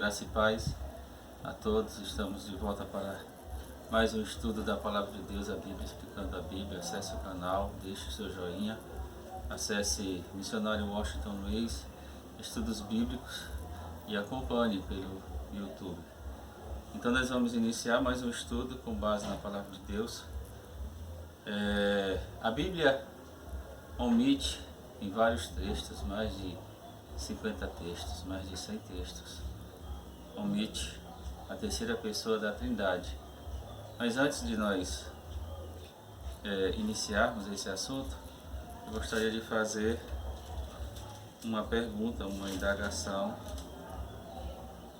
Graça e paz a todos. Estamos de volta para mais um estudo da Palavra de Deus, a Bíblia, explicando a Bíblia. Acesse o canal, deixe o seu joinha, acesse Missionário Washington Luiz, Estudos Bíblicos e acompanhe pelo YouTube. Então nós vamos iniciar mais um estudo com base na Palavra de Deus. A Bíblia omite em vários textos, mais de 50 textos, mais de 100 textos, omite a terceira pessoa da Trindade. Mas antes de nós iniciarmos esse assunto, eu gostaria de fazer uma pergunta, uma indagação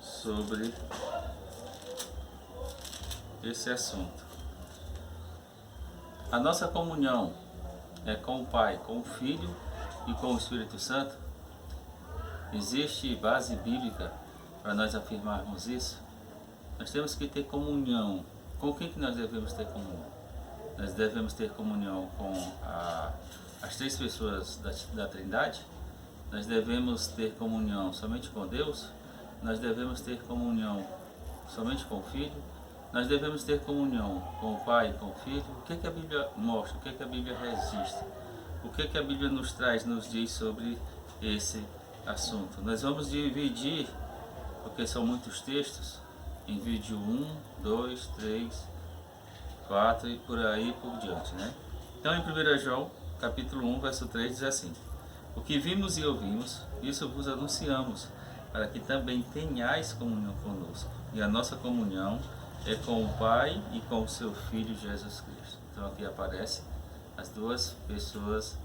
sobre esse assunto. A nossa comunhão é com o Pai, com o Filho e com o Espírito Santo? Existe base bíblica para nós afirmarmos isso? Nós temos que ter comunhão. Com quem que nós devemos ter comunhão? Nós devemos ter comunhão com as três pessoas da Trindade? Nós devemos ter comunhão somente com Deus? Nós devemos ter comunhão somente com o Filho? Nós devemos ter comunhão com o Pai e com o Filho? O que a Bíblia mostra? O que a Bíblia registra? O que a Bíblia nos traz, nos diz sobre esse assunto? Nós vamos dividir, porque são muitos textos, em vídeo 1, 2, 3, 4 e por aí por diante, né? Então em 1 João, capítulo 1, verso 3, diz assim: O que vimos e ouvimos, isso vos anunciamos, para que também tenhais comunhão conosco. E a nossa comunhão é com o Pai e com o seu Filho Jesus Cristo. Então aqui aparece as duas pessoas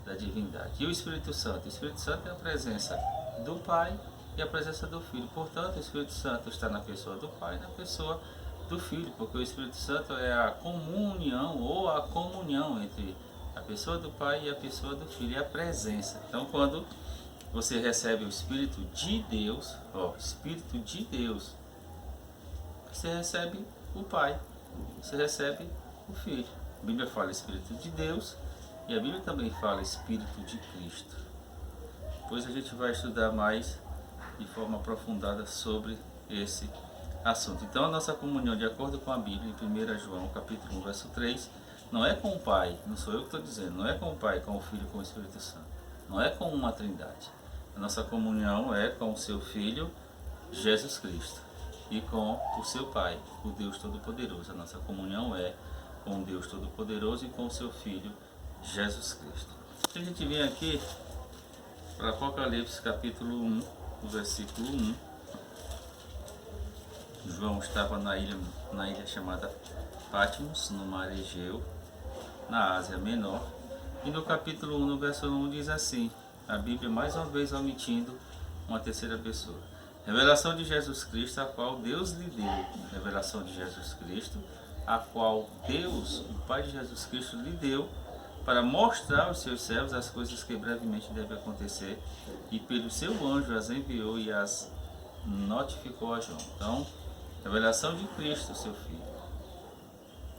da divindade. E o Espírito Santo? O Espírito Santo é a presença do Pai e a presença do Filho. Portanto, o Espírito Santo está na pessoa do Pai e na pessoa do Filho, porque o Espírito Santo é a comunhão ou a comunhão entre a pessoa do Pai e a pessoa do Filho, é a presença. Então, quando você recebe o Espírito de Deus, Espírito de Deus, você recebe o Pai, você recebe o Filho. A Bíblia fala Espírito de Deus e a Bíblia também fala Espírito de Cristo. Depois a gente vai estudar mais de forma aprofundada sobre esse assunto. Então a nossa comunhão, de acordo com a Bíblia, em 1 João capítulo 1, verso 3, não é com o Pai, não sou eu que estou dizendo, não é com o Pai, com o Filho e com o Espírito Santo. Não é com uma trindade. A nossa comunhão é com o seu Filho, Jesus Cristo, e com o seu Pai, o Deus Todo-Poderoso. A nossa comunhão é com o Deus Todo-Poderoso e com o seu Filho, Jesus Cristo. A gente vem aqui para Apocalipse capítulo 1, o versículo 1. João estava na ilha chamada Patmos, no mar Egeu, na Ásia Menor. E no capítulo 1, no verso 1, diz assim, a Bíblia mais uma vez omitindo uma terceira pessoa. Revelação de Jesus Cristo, a qual Deus lhe deu. Revelação de Jesus Cristo, a qual Deus, o Pai de Jesus Cristo, lhe deu para mostrar aos seus servos as coisas que brevemente devem acontecer, e pelo seu anjo as enviou e as notificou a João. Então, revelação de Cristo, seu Filho,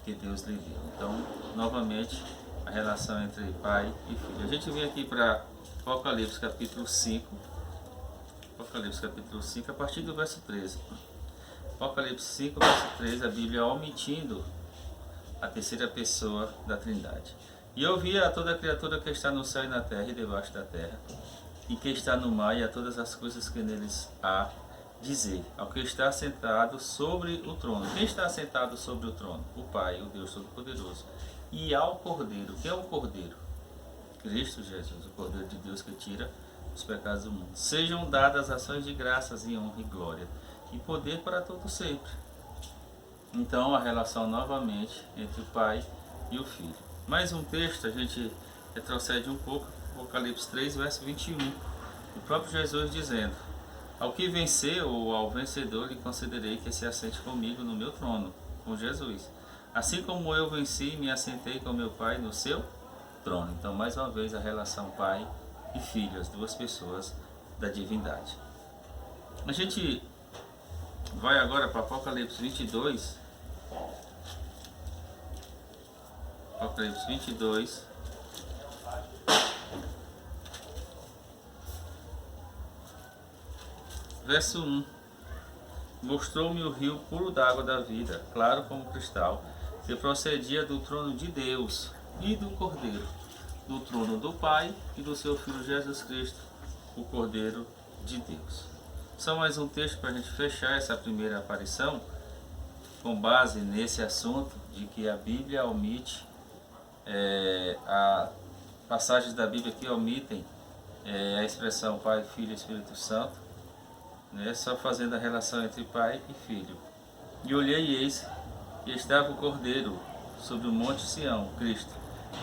que Deus lhe deu. Então, novamente, a relação entre Pai e Filho. A gente vem aqui para Apocalipse capítulo 5, Apocalipse capítulo 5, a partir do verso 13. Apocalipse 5, verso 13, a Bíblia omitindo a terceira pessoa da Trindade. E eu vi a toda criatura que está no céu e na terra e debaixo da terra, e que está no mar, e a todas as coisas que neles há, dizer ao que está sentado sobre o trono. Quem está sentado sobre o trono? O Pai, o Deus Todo-Poderoso. E ao Cordeiro. Quem é o Cordeiro? Cristo Jesus, o Cordeiro de Deus que tira os pecados do mundo. Sejam dadas ações de graças e honra e glória e poder para todo sempre. Então a relação novamente entre o Pai e o Filho. Mais um texto, a gente retrocede um pouco, Apocalipse 3, verso 21. O próprio Jesus dizendo: Ao que vencer ou ao vencedor lhe concederei que se assente comigo no meu trono, com Jesus. Assim como eu venci e me assentei com meu Pai no seu trono. Então mais uma vez a relação Pai e Filho, as duas pessoas da divindade. A gente vai agora para Apocalipse 22. Apocalipse 22. Verso 1. Mostrou-me o rio puro d'água da vida, claro como cristal, que procedia do trono de Deus e do Cordeiro, do trono do Pai e do seu Filho Jesus Cristo, o Cordeiro de Deus. Só mais um texto para a gente fechar essa primeira aparição, com base nesse assunto de que a Bíblia omite, passagens da Bíblia que omitem a expressão Pai, Filho e Espírito Santo, né, só fazendo a relação entre Pai e Filho. E olhei e eis, e estava o Cordeiro sobre o monte Sião, Cristo,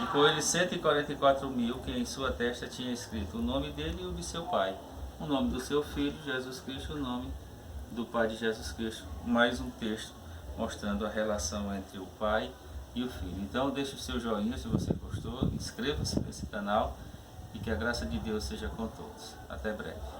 e com ele 144.000, que em sua testa tinha escrito o nome dele e o de seu Pai, o nome do seu Filho, Jesus Cristo, o nome do Pai de Jesus Cristo. Mais um texto mostrando a relação entre o Pai e o Filho. Então deixe o seu joinha se você gostou, inscreva-se nesse canal e que a graça de Deus seja com todos. Até breve.